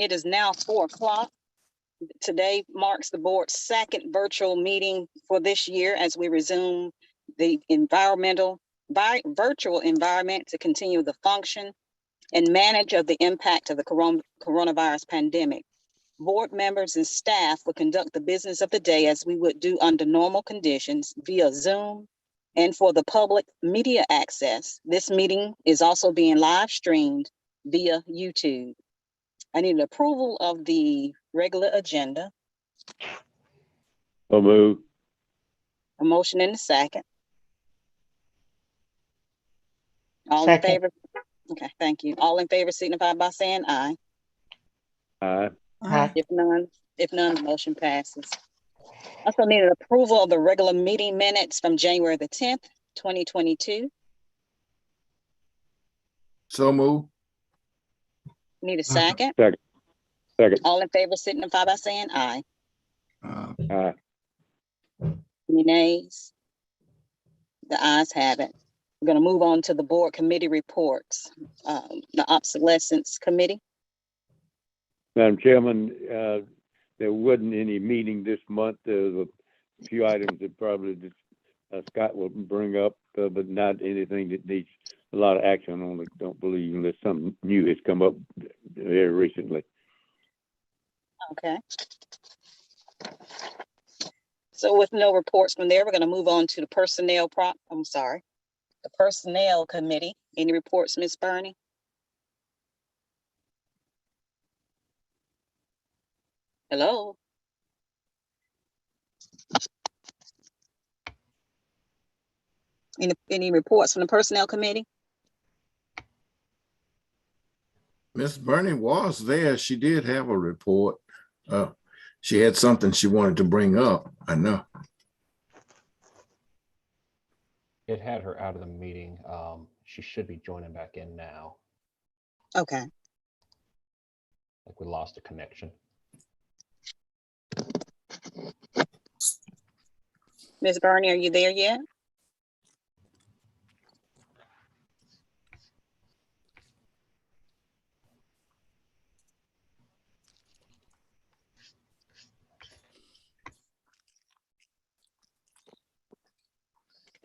It is now 4 o'clock. Today marks the board's second virtual meeting for this year as we resume the virtual environment to continue the function and manage of the impact of the coronavirus pandemic. Board members and staff will conduct the business of the day as we would do under normal conditions via Zoom. And for the public media access, this meeting is also being live streamed via YouTube. I need an approval of the regular agenda. So move. A motion and a second. All Second. in favor? Okay, thank you. All in favor signify by saying aye. Aye. Aye. If none, the motion passes. I also need an approval of the regular meeting minutes from January the 10th, 2022. So move. Need a second. Second. All in favor signify by saying aye. Aye. Any nays? The ayes have it. We're going to move on to the board committee reports. The obsolescence committee. Madam Chairman, there wasn't any meeting this month. There's a few items that probably Scott will bring up, but not anything that needs a lot of action on it. Don't believe unless something new has come up very recently. Okay. So with no reports from there, we're going to move on to the personnel committee. Any reports, Ms. Burney? Hello? Any reports from the personnel committee? Miss Bernie was there. She did have a report. She had something she wanted to bring up, I know. It had her out of the meeting. She should be joining back in now. Okay. Like we lost a connection. Ms. Burney, are you there yet?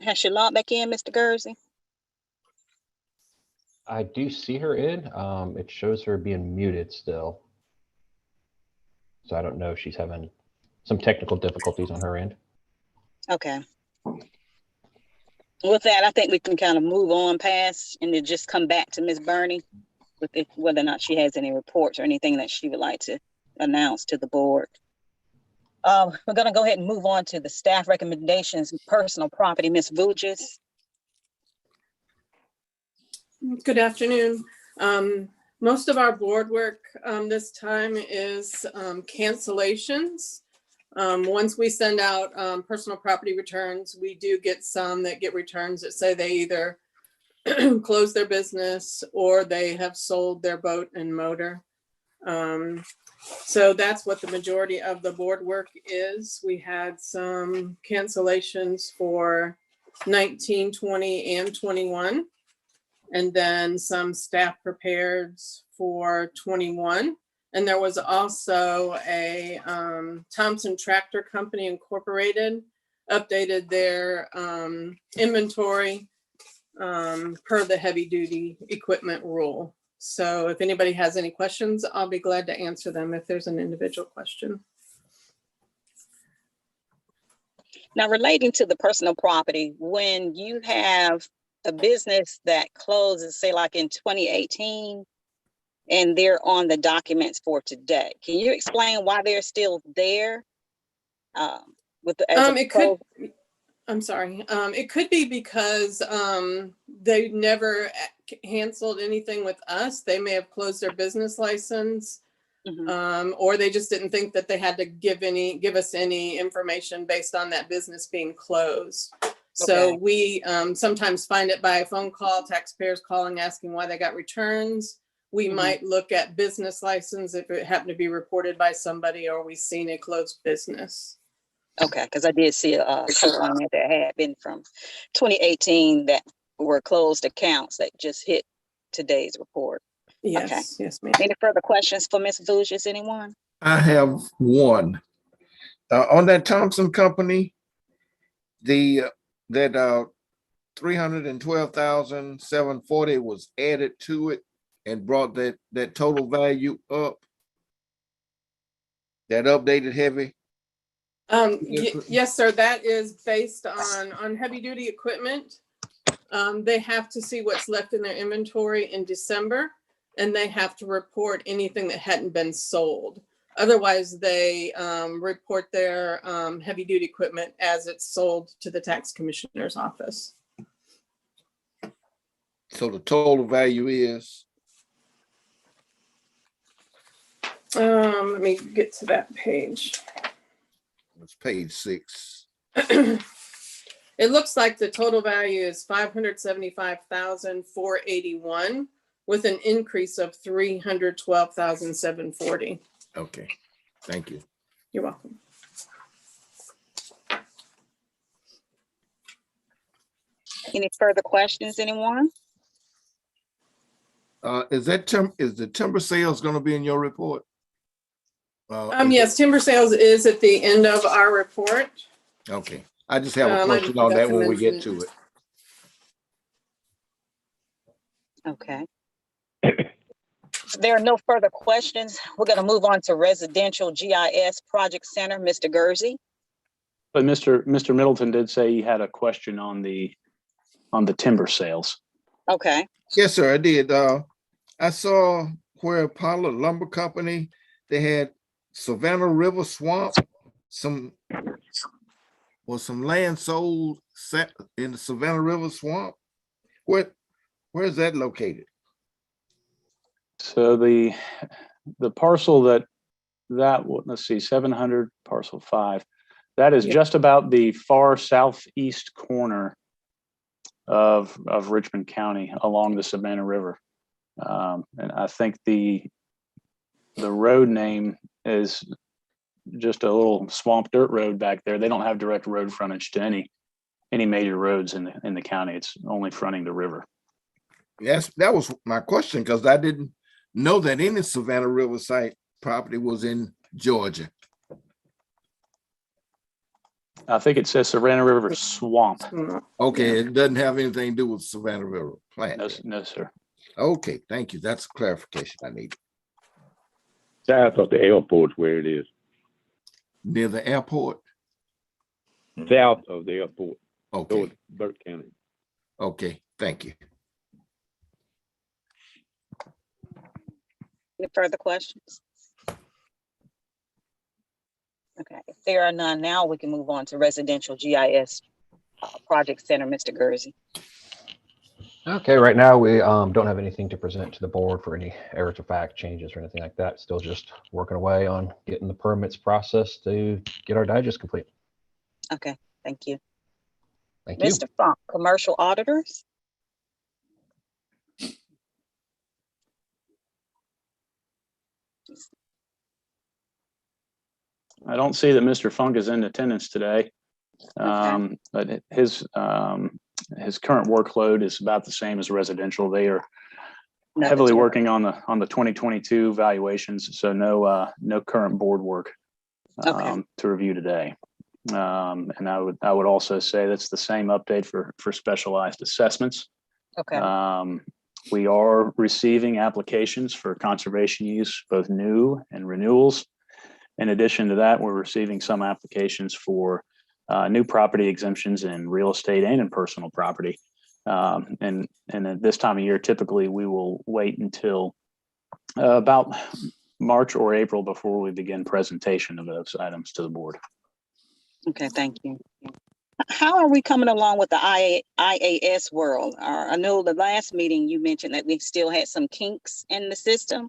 Has she logged back in, Mr. Gursey? I do see her in. It shows her being muted still. So I don't know if she's having some technical difficulties on her end. Okay. With that, I think we can kind of move on past and then just come back to Ms. Burney with whether or not she has any reports or anything that she would like to announce to the board. We're going to go ahead and move on to the staff recommendations, personal property. Ms. Vujas. Good afternoon. Most of our board work this time is cancellations. Once we send out personal property returns, we do get some that get returns that say they either close their business or they have sold their boat and motor. So that's what the majority of the board work is. We had some cancellations for 19, 20, and 21, and then some staff prepareds for 21. And there was also a Thompson Tractor Company Incorporated updated their inventory per the heavy duty equipment rule. So if anybody has any questions, I'll be glad to answer them if there's an individual question. Now, relating to the personal property, when you have a business that closes, say like in 2018, and they're on the documents for today, can you explain why they're still there? I'm sorry. It could be because they never canceled anything with us. They may have closed their business license, or they just didn't think that they had to give us any information based on that business being closed. So we sometimes find it by a phone call, taxpayers calling, asking why they got returns. We might look at business license if it happened to be reported by somebody or we've seen a closed business. Okay, because I did see a couple on there that had been from 2018 that were closed accounts that just hit today's report. Yes, yes, ma'am. Any further questions for Ms. Vujas, anyone? I have one. On that Thompson Company, that 312,740 was added to it and brought that total value up. That updated heavy. Yes, sir. That is based on heavy duty equipment. They have to see what's left in their inventory in December, and they have to report anything that hadn't been sold. Otherwise, they report their heavy duty equipment as it's sold to the tax commissioner's office. So the total value is? Let me get to that page. It's page 6. It looks like the total value is 575,481 with an increase of 312,740. Okay, thank you. You're welcome. Any further questions, anyone? Is the timber sales going to be in your report? Yes, timber sales is at the end of our report. Okay, I just have a I question just on forgot that to when we get mention to it. Okay. If there are no further questions, we're going to move on to Residential GIS Project Center, Mr. Gursey. But Mr. Middleton did say he had a question on the timber sales. Okay, Yes, sir, I did. I saw where Apollo Lumber Company, they had Savannah River Swamp, some land sold set in the Savannah River Swamp. Where is that located? So the parcel let's see, 700 parcel 5, that is just about the far southeast corner of Richmond County along the Savannah River. And I think the road name is just a little swamp dirt road back there. They don't have direct road frontage to any major roads in the county. It's only fronting the river. Yes, that was my question, because I didn't know that any Savannah River site property was in Georgia. I think it says Savannah River Swamp. Okay, it doesn't have anything to do with Savannah River plant. No, sir. Okay, thank you. That's clarification I need. South of the airport where it is. Near the airport? South of the airport, Okay, towards Burke County. okay, thank you. any further questions? Okay, if there are none now, we can move on to Residential GIS Project Center, Mr. Gursey. Okay, right now we don't have anything to present to the board for any errors or fact changes or anything like that. Still just working away on getting the permits processed to get our digest complete. Okay, thank you. Thank you. Mr. Funk, Commercial Auditors? I don't see that Mr. Funk is in attendance today. But his current workload is about the same as residential. They are heavily working on the 2022 valuations, so no current board work to review today. And I would also say that's the same update for specialized assessments. Okay. We are receiving applications for conservation use, both new and renewals. In addition to that, we're receiving some applications for new property exemptions in real estate and in personal property. And at this time of year, typically we will wait until about March or April before we begin presentation of those items to the board. Okay, thank you. How are we coming along with the IAS world? I know the last meeting you mentioned that we still had some kinks in the system.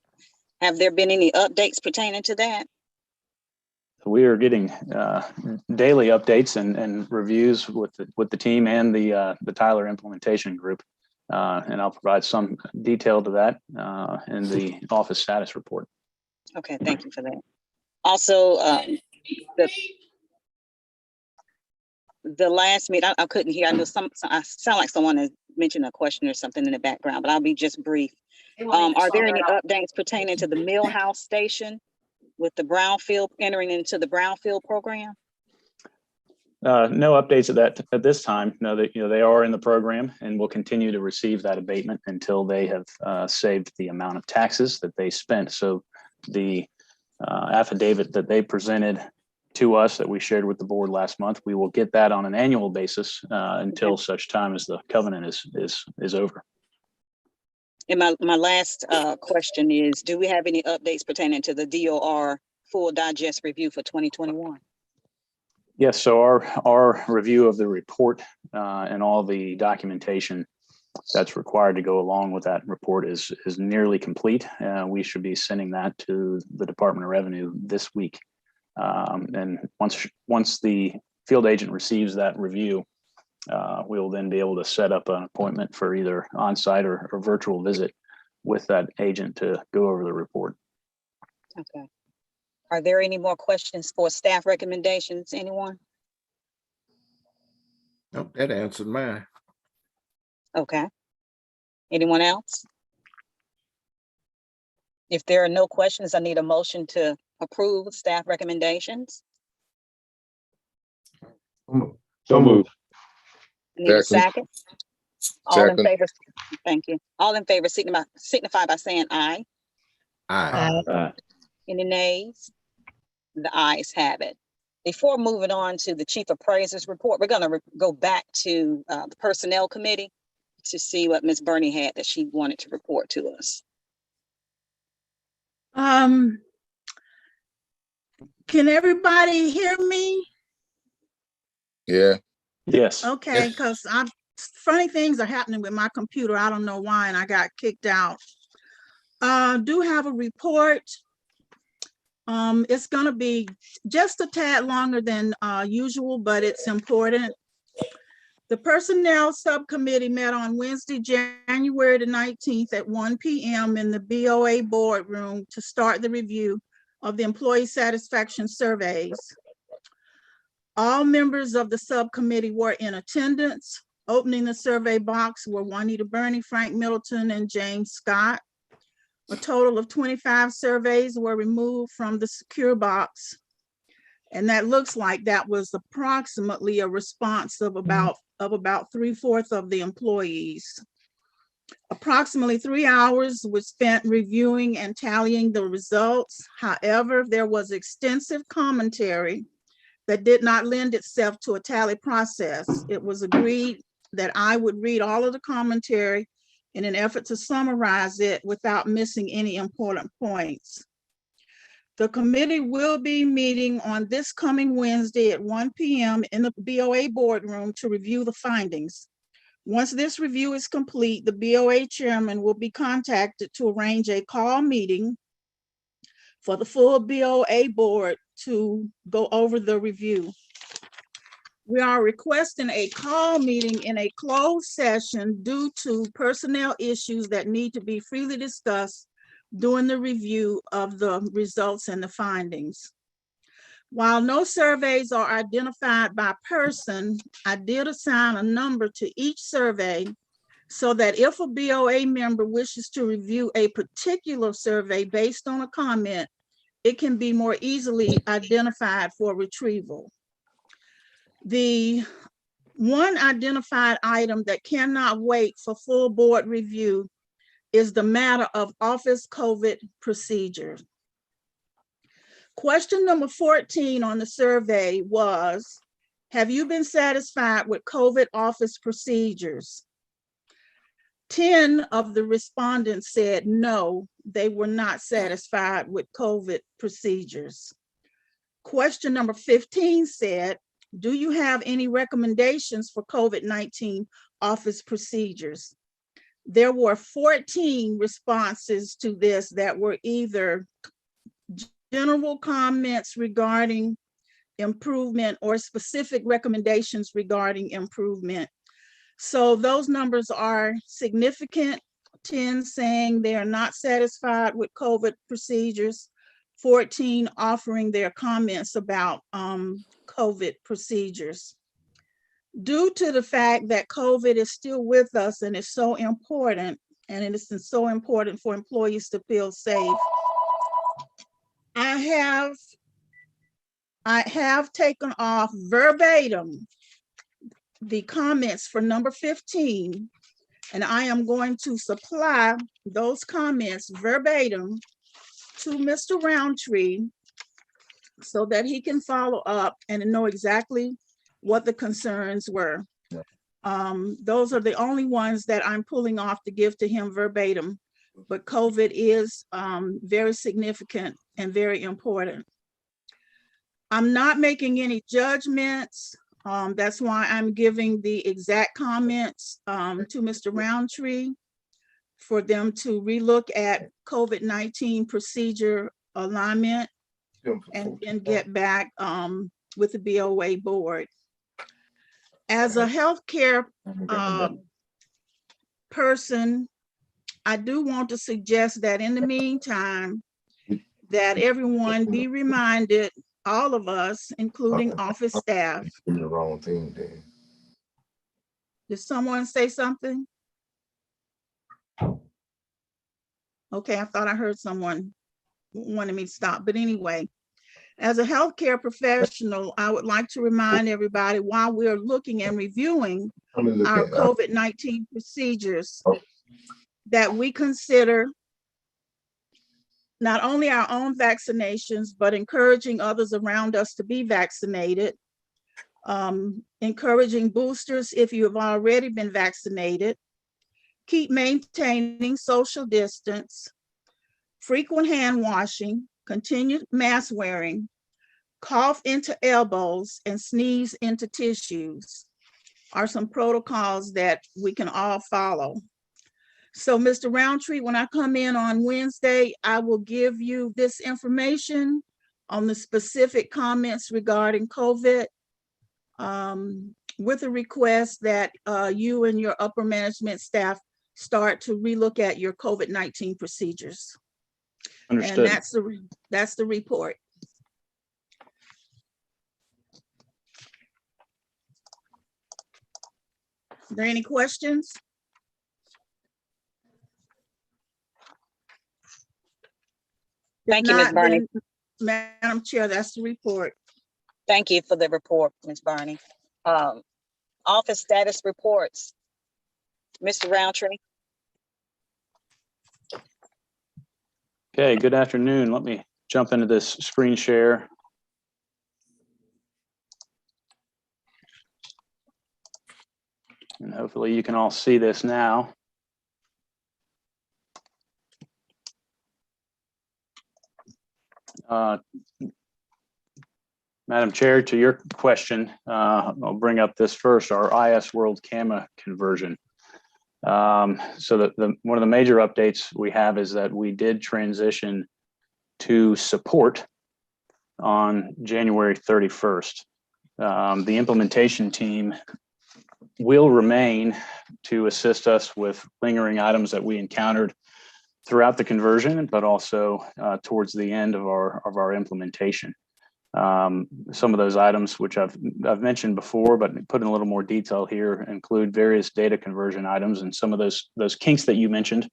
Have there been any updates pertaining to that? We are getting daily updates and reviews with the team and the Tyler implementation group, and I'll provide some detail to that in the office status report. Okay, thank you for that. Also, the last meeting, I couldn't hear. I know I sound like someone has mentioned a question or something in the background, but I'll be just brief. Are there any updates pertaining to the Millhouse Station with the Brownfield, entering into the Brownfield program? No updates at this time. No, that they are in the program and will continue to receive that abatement until they have saved the amount of taxes that they spent. So the affidavit that they presented to us that we shared with the board last month, we will get that on an annual basis until such time as the covenant is over. And my last question is, do we have any updates pertaining to the DOR full digest review for 2021? Yes, so our review of the report and all the documentation that's required to go along with that report is nearly complete. We should be sending that to the Department of Revenue this week. And once the field agent receives that review, we will then be able to set up an appointment for either on-site or virtual visit with that agent to go over the report. Okay. Are there any more questions for staff recommendations, anyone? Nope, that answered mine. Okay. Anyone else? If there are no questions, I need a motion to approve staff recommendations. So moved. I need a second. All in Second. favor, thank you. All in favor signify by saying aye. Aye. Any nays? The ayes have it. Before moving on to the chief appraiser's report, we're going to go back to the personnel committee to see what Ms. Burney had that she wanted to report to us. Can everybody hear me? Yeah. Yes. Okay, because funny things are happening with my computer. I don't know why, and I got kicked out. Do have a report. It's gonna be just a tad longer than usual, but it's important. The Personnel Subcommittee met on Wednesday, January the 19th at 1 p.m. in the BOA boardroom to start the review of the employee satisfaction surveys. All members of the subcommittee were in attendance. Opening the survey box were Juanita Burney, Frank Middleton, and James Scott. A total of 25 surveys were removed from the secure box. And that looks like that was approximately a response of about 3/4 of the employees. Approximately 3 hours was spent reviewing and tallying the results. However, there was extensive commentary that did not lend itself to a tally process. It was agreed that I would read all of the commentary in an effort to summarize it without missing any important points. The committee will be meeting on this coming Wednesday at 1 p.m. in the BOA boardroom to review the findings. Once this review is complete, the BOA chairman will be contacted to arrange a call meeting for the full BOA board to go over the review. We are requesting a call meeting in a closed session due to personnel issues that need to be freely discussed during the review of the results and the findings. While no surveys are identified by person, I did assign a number to each survey so that if a BOA member wishes to review a particular survey based on a comment, it can be more easily identified for retrieval. The one identified item that cannot wait for full board review is the matter of office COVID procedures. Question number 14 on the survey was, have you been satisfied with COVID office procedures? 10 of the respondents said no, they were not satisfied with COVID procedures. Question number 15 said, do you have any recommendations for COVID-19 office procedures? There were 14 responses to this that were either general comments regarding improvement or specific recommendations regarding improvement. So those numbers are significant. 10 saying they are not satisfied with COVID procedures, 14 offering their comments about COVID procedures. Due to the fact that COVID is still with us and is so important, and it is so important for employees to feel safe. I have taken off verbatim the comments for number 15, and I am going to supply those comments verbatim to Mr. Roundtree so that he can follow up and know exactly what the concerns were. Those are the only ones that I'm pulling off to give to him verbatim, but COVID is very significant and very important. I'm not making any judgments. That's why I'm giving the exact comments to Mr. Roundtree for them to relook at COVID-19 procedure alignment and then get back with the BOA board. As a healthcare person, I do want to suggest that in the meantime, that everyone be reminded, all of us, including office staff. The wrong thing then. Did someone say something? Okay, I thought I heard someone wanted me to stop, but anyway, as a healthcare professional, I would like to remind everybody while we're looking and reviewing our COVID-19 procedures, that we consider not only our own vaccinations, but encouraging others around us to be vaccinated, encouraging boosters if you have already been vaccinated, keep maintaining social distance, frequent hand washing, continued mask wearing, cough into elbows and sneeze into tissues are some protocols that we can all follow. So Mr. Roundtree, when I come in on Wednesday, I will give you this information on the specific comments regarding COVID, with a request that you and your upper management staff start to relook at your COVID-19 procedures. Understood. And that's the report. Are there any questions? Thank you, Ms. If not, Barney. then, Madam Chair, that's the report. Thank you for the report, Ms. Barney. Office status reports. Mr. Roundtree. Okay, good afternoon. Let me jump into this screen share. And hopefully you can all see this now. Madam Chair, to your question, I'll bring up this first, our IS World CAMA conversion. So one of the major updates we have is that we did transition to support on January 31st. The implementation team will remain to assist us with lingering items that we encountered throughout the conversion, but also towards the end of our implementation. Some of those items, which I've mentioned before, but put in a little more detail here, include various data conversion items, and some of those kinks that you mentioned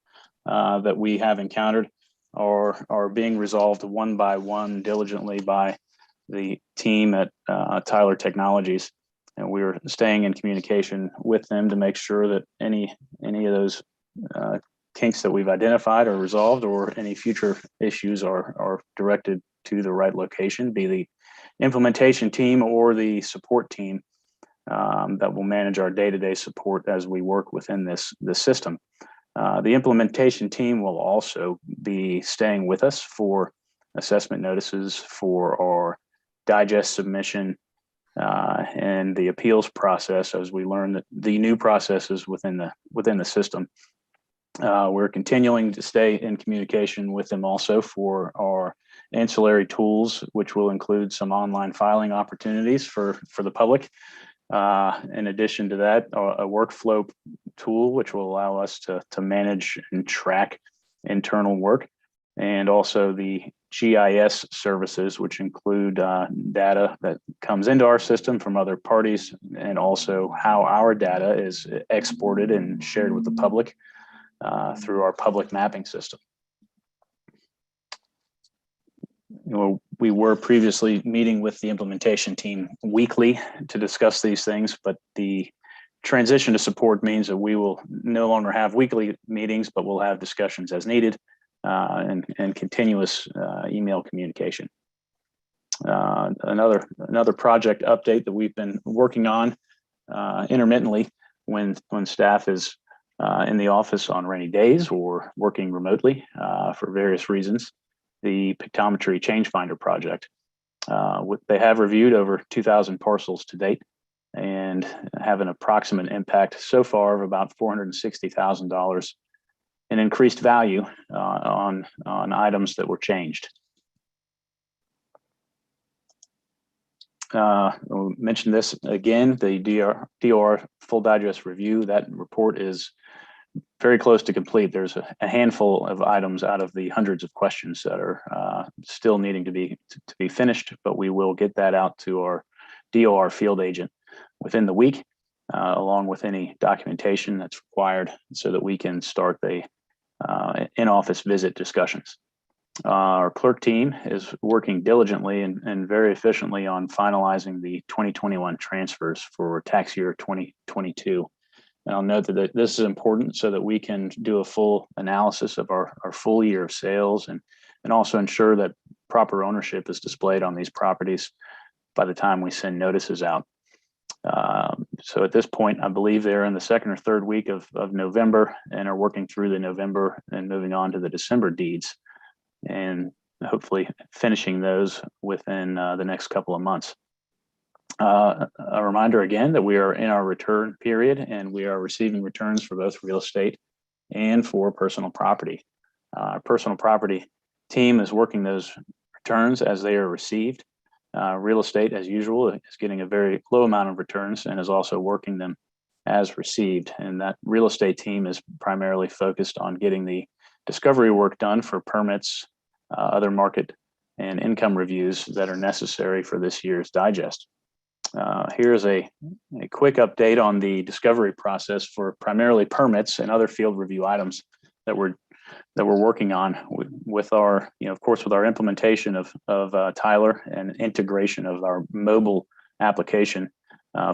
that we have encountered are being resolved one by one diligently by the team at Tyler Technologies, and we are staying in communication with them to make sure that any of those kinks that we've identified are resolved, or any future issues are directed to the right location, be the implementation team or the support team that will manage our day-to-day support as we work within this system. The implementation team will also be staying with us for assessment notices, for our digest submission, and the appeals process as we learn the new processes within the system. We're continuing to stay in communication with them also for our ancillary tools, which will include some online filing opportunities for the public. In addition to that, a workflow tool, which will allow us to manage and track internal work, and also the GIS services, which include data that comes into our system from other parties, and also how our data is exported and shared with the public. through our public mapping system. We were previously meeting with the implementation team weekly to discuss these things, but the transition to support means that we will no longer have weekly meetings, but we'll have discussions as needed and continuous email communication. Another project update that we've been working on intermittently when staff is in the office on rainy days or working remotely for various reasons. The Pictometry Change Finder project. They have reviewed over 2,000 parcels to date and have an approximate impact so far of about $460,000 in increased value on items that were changed. We'll mention this again, the DOR full digest review. That report is very close to complete. There's a handful of items out of the hundreds of questions that are still needing to be finished, but we will get that out to our DOR field agent within the week, along with any documentation that's required so that we can start the in-office visit discussions. Our clerk team is working diligently and very efficiently on finalizing the 2021 transfers for tax year 2022. And I'll note that this is important so that we can do a full analysis of our full year of sales and also ensure that proper ownership is displayed on these properties by the time we send notices out. So at this point, I believe they're in the second or third week of November and are working through the November and moving on to the December deeds and hopefully finishing those within the next couple of months. A reminder again that we are in our return period and we are receiving returns for both real estate and for personal property. Our personal property team is working those returns as they are received. Real estate, as usual, is getting a very low amount of returns and is also working them as received. And that real estate team is primarily focused on getting the discovery work done for permits, other market and income reviews that are necessary for this year's digest. Here's a quick update on the discovery process for primarily permits and other field review items that we're working on with our, of course, with our implementation of Tyler and integration of our mobile application.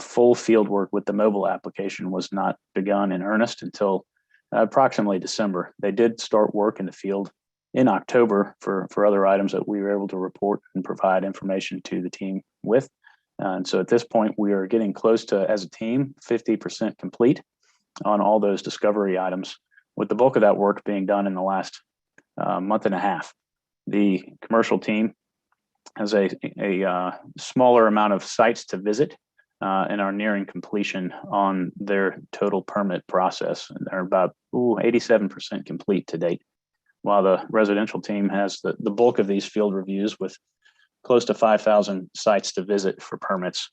Full field work with the mobile application was not begun in earnest until approximately December. They did start work in the field in October for other items that we were able to report and provide information to the team with. And so at this point, we are getting close to, as a team, 50% complete on all those discovery items, with the bulk of that work being done in the last month and a half. The commercial team has a smaller amount of sites to visit and are nearing completion on their total permit process. And they're about 87% complete to date, while the residential team has the bulk of these field reviews with close to 5,000 sites to visit for permits.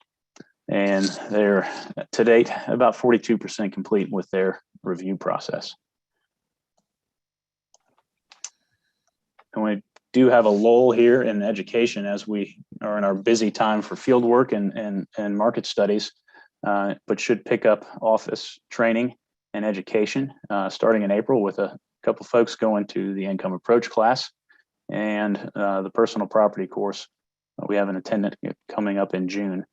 And they're to date about 42% complete with their review process. And we do have a lull here in education as we are in our busy time for field work and market studies, but should pick up office training and education starting in April with a couple folks going to the income approach class and the personal property course. We have an attendant coming up in June.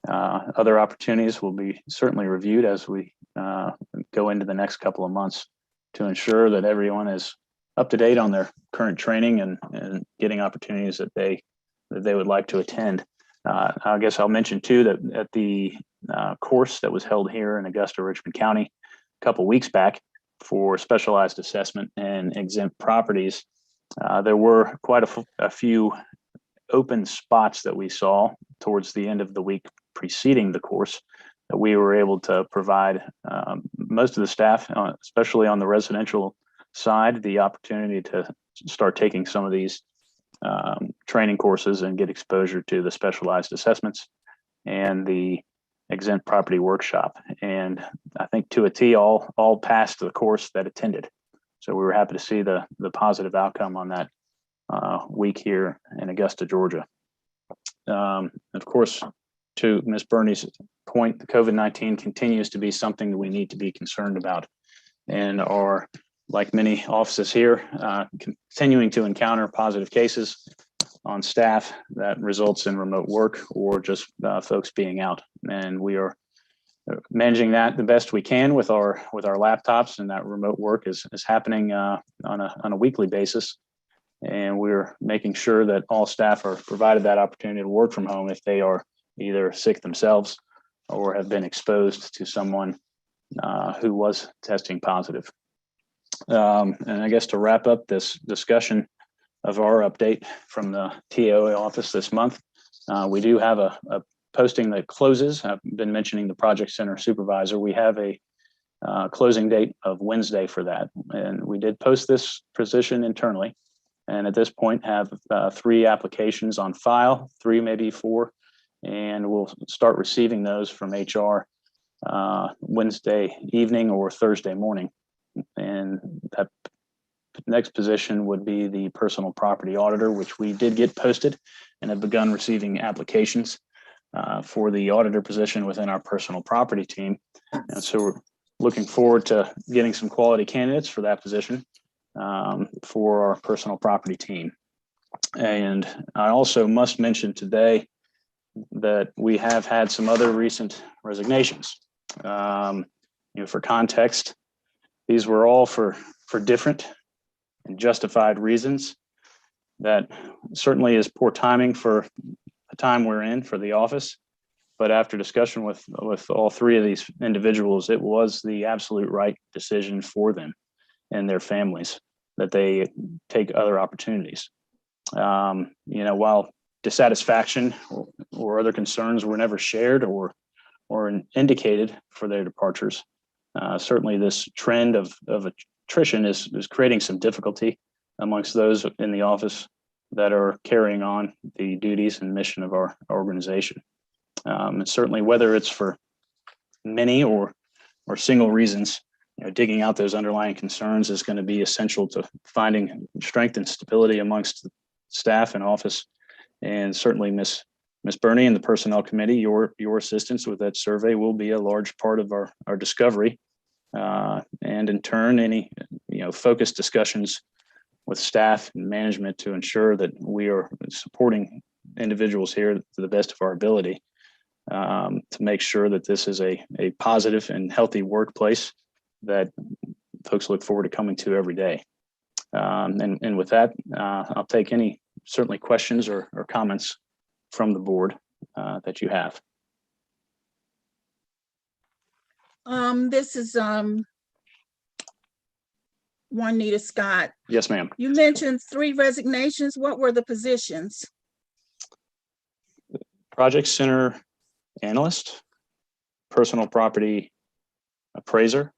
Other opportunities will be certainly reviewed as we go into the next couple of months to ensure that everyone is up to date on their current training and getting opportunities that they would like to attend. I guess I'll mention too that at the course that was held here in Augusta, Richmond County a couple weeks back for specialized assessment and exempt properties, there were quite a few open spots that we saw towards the end of the week preceding the course that we were able to provide most of the staff, especially on the residential side, the opportunity to start taking some of these training courses and get exposure to the specialized assessments and the exempt property workshop. And I think to a T, all passed the course that attended. So we were happy to see the positive outcome on that week here in Augusta, Georgia. Of course, to Ms. Burney's point, the COVID-19 continues to be something that we need to be concerned about, and our like many offices here, continuing to encounter positive cases on staff that results in remote work or just folks being out. And we are managing that the best we can with our laptops, and that remote work is happening on a weekly basis. And we're making sure that all staff are provided that opportunity to work from home if they are either sick themselves or have been exposed to someone who was testing positive. And I guess to wrap up this discussion of our update from the TOA office this month, we do have a posting that closes. I've been mentioning the project center supervisor. We have a closing date of Wednesday for that. And we did post this position internally. And at this point have 3 applications on file, 3, maybe 4, and we'll start receiving those from HR Wednesday evening or Thursday morning. And that next position would be the personal property auditor, which we did get posted and have begun receiving applications for the auditor position within our personal property team. And so we're looking forward to getting some quality candidates for that position for our personal property team. And I also must mention today that we have had some other recent resignations. For context, these were all for different and justified reasons. That certainly is poor timing for the time we're in for the office. But after discussion with all 3 of these individuals, it was the absolute right decision for them and their families that they take other opportunities. While dissatisfaction or other concerns were never shared or indicated for their departures, certainly this trend of attrition is creating some difficulty amongst those in the office that are carrying on the duties and mission of our organization. And certainly whether it's for many or single reasons, digging out those underlying concerns is going to be essential to finding strength and stability amongst staff and office. And certainly Miss Bernie and the Personnel Committee, your assistance with that survey will be a large part of our discovery. And in turn, any focused discussions with staff and management to ensure that we are supporting individuals here to the best of our ability to make sure that this is a positive and healthy workplace that folks look forward to coming to every day. And with that, I'll take any certainly questions or comments from the board that you have. This is Juanita Scott. Yes, ma'am. You mentioned 3 resignations. What were the positions? Project Center Analyst, Personal Property Appraiser,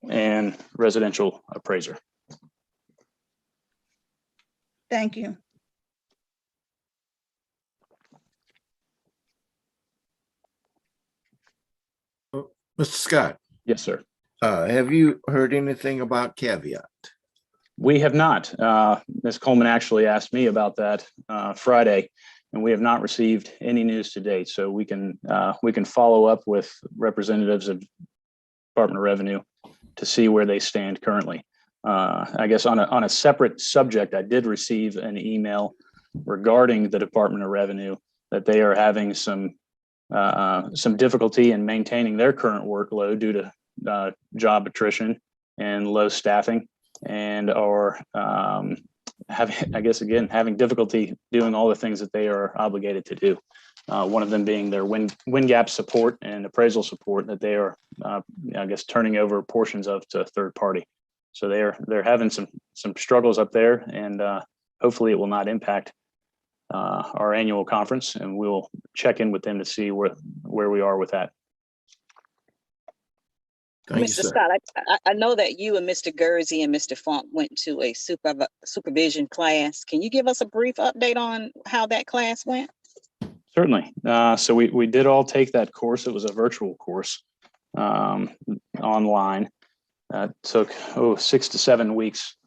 and Residential Appraiser. Thank you. Mr. Scott, Yes, sir. have you heard anything about Caveat? We have not. Ms. Coleman actually asked me about that Friday, and we have not received any news to date. So we can follow up with representatives of Department of Revenue to see where they stand currently. I guess on a separate subject, I did receive an email regarding the Department of Revenue that they are having some difficulty in maintaining their current workload due to job attrition and low staffing, and are having difficulty doing all the things that they are obligated to do. One of them being their wind gap support and appraisal support that they are, turning over portions of to a third party. So they're having some struggles up there, and hopefully it will not impact our annual conference, and we'll check in with them to see where we are with that. Thank you, Mr. sir. Scott, I know that you and Mr. Gursey and Mr. Funk went to a supervision class. Can you give us a brief update on how that class went? Certainly. So we did all take that course. It was a virtual course online. Took 6 to 7 weeks,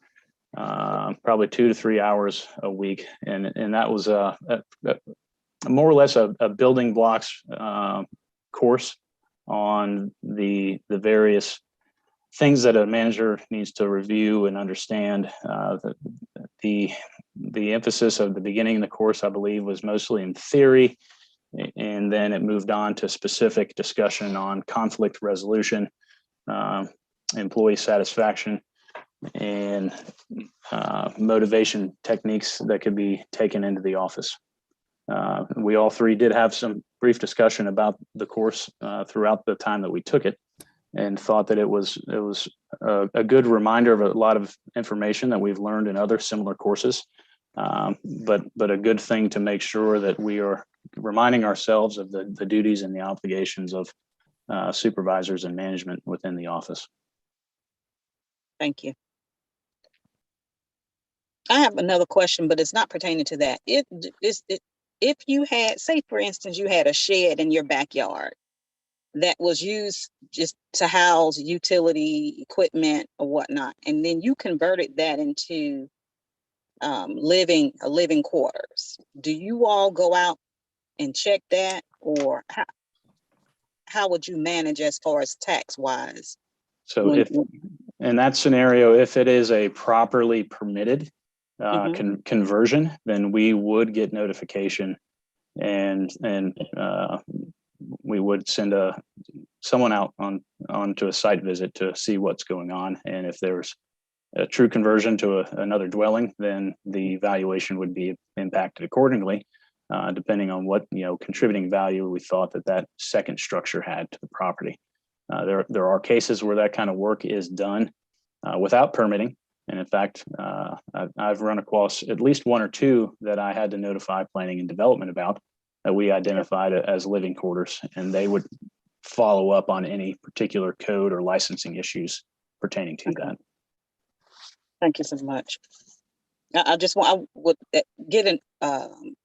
probably 2 to 3 hours a week, and that was more or less a building blocks course on the various things that a manager needs to review and understand. The emphasis of the beginning of the course, I believe, was mostly in theory, and then it moved on to specific discussion on conflict resolution, employee satisfaction, and motivation techniques that could be taken into the office. We all three did have some brief discussion about the course throughout the time that we took it, and thought that it was a good reminder of a lot of information that we've learned in other similar courses, but a good thing to make sure that we are reminding ourselves of the duties and the obligations of supervisors and management within the office. Thank you. I have another question, but it's not pertaining to that. If you had, say, for instance, you had a shed in your backyard that was used just to house utility equipment or whatnot, and then you converted that into living quarters, do you all go out and check that, or how would you manage as far as tax wise? So if in that scenario, if it is a properly permitted conversion, then we would get notification, and we would send someone out onto a site visit to see what's going on. And if there's a true conversion to another dwelling, then the valuation would be impacted accordingly, depending on what contributing value we thought that second structure had to the property. There are cases where that kind of work is done without permitting. And in fact, I've run across at least one or two that I had to notify planning and development about, that we identified as living quarters, and they would follow up on any particular code or licensing issues pertaining to that. Thank you so much. I would get an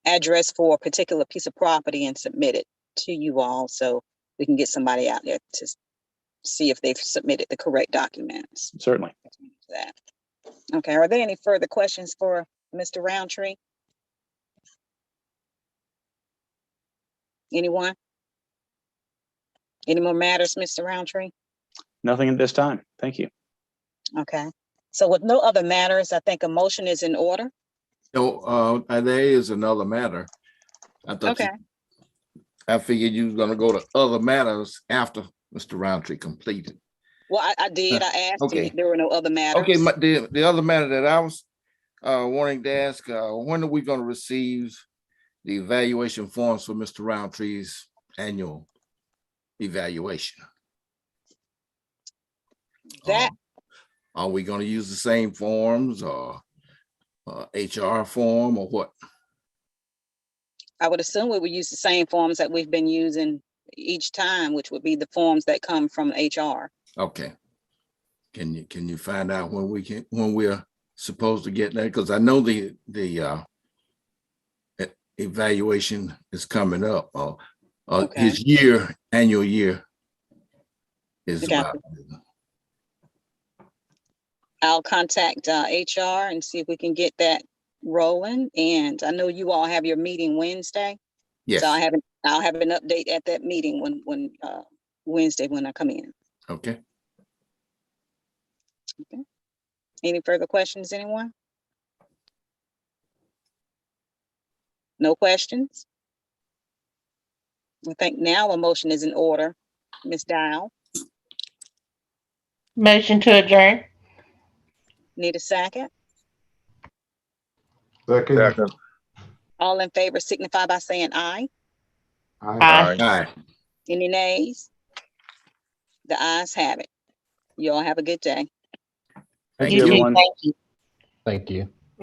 address for a particular piece of property and submit it to you all, so we can get somebody out there to see if they've submitted the correct documents. Certainly. That. Okay, are there any further questions for Mr. Roundtree? Anyone? Any more matters, Mr. Roundtree? Nothing at this time. Thank you. Okay, so with no other matters, I think a motion is in order. No, there is another matter. Okay. I figured you was gonna go to other matters after Mr. Roundtree completed. Well, I did. I asked Okay. you if there were no other matters. Okay, the other matter that I was wanting to ask, when are we gonna receive the evaluation forms for Mr. Roundtree's annual evaluation? That are we gonna use the same forms, or HR form, or what? I would assume we would use the same forms that we've been using each time, which would be the forms that come from HR. Okay. Can you find out when we're supposed to get that? Because I know the evaluation is coming up. Okay. His annual year is about. I'll contact HR and see if we can get that rolling. And I know you all have your meeting Wednesday. Yes. So I'll have an update at that meeting when Wednesday when I come in. Okay. Okay. Any further questions, anyone? No questions? I think now a motion is in order. Ms. Dial, Motion to adjourn. need a second? Second. All in favor signify by saying aye. Aye. Aye. Any nays? The ayes have it. You all have a good day. Thank You you, too. everyone. Thank you. Thank you.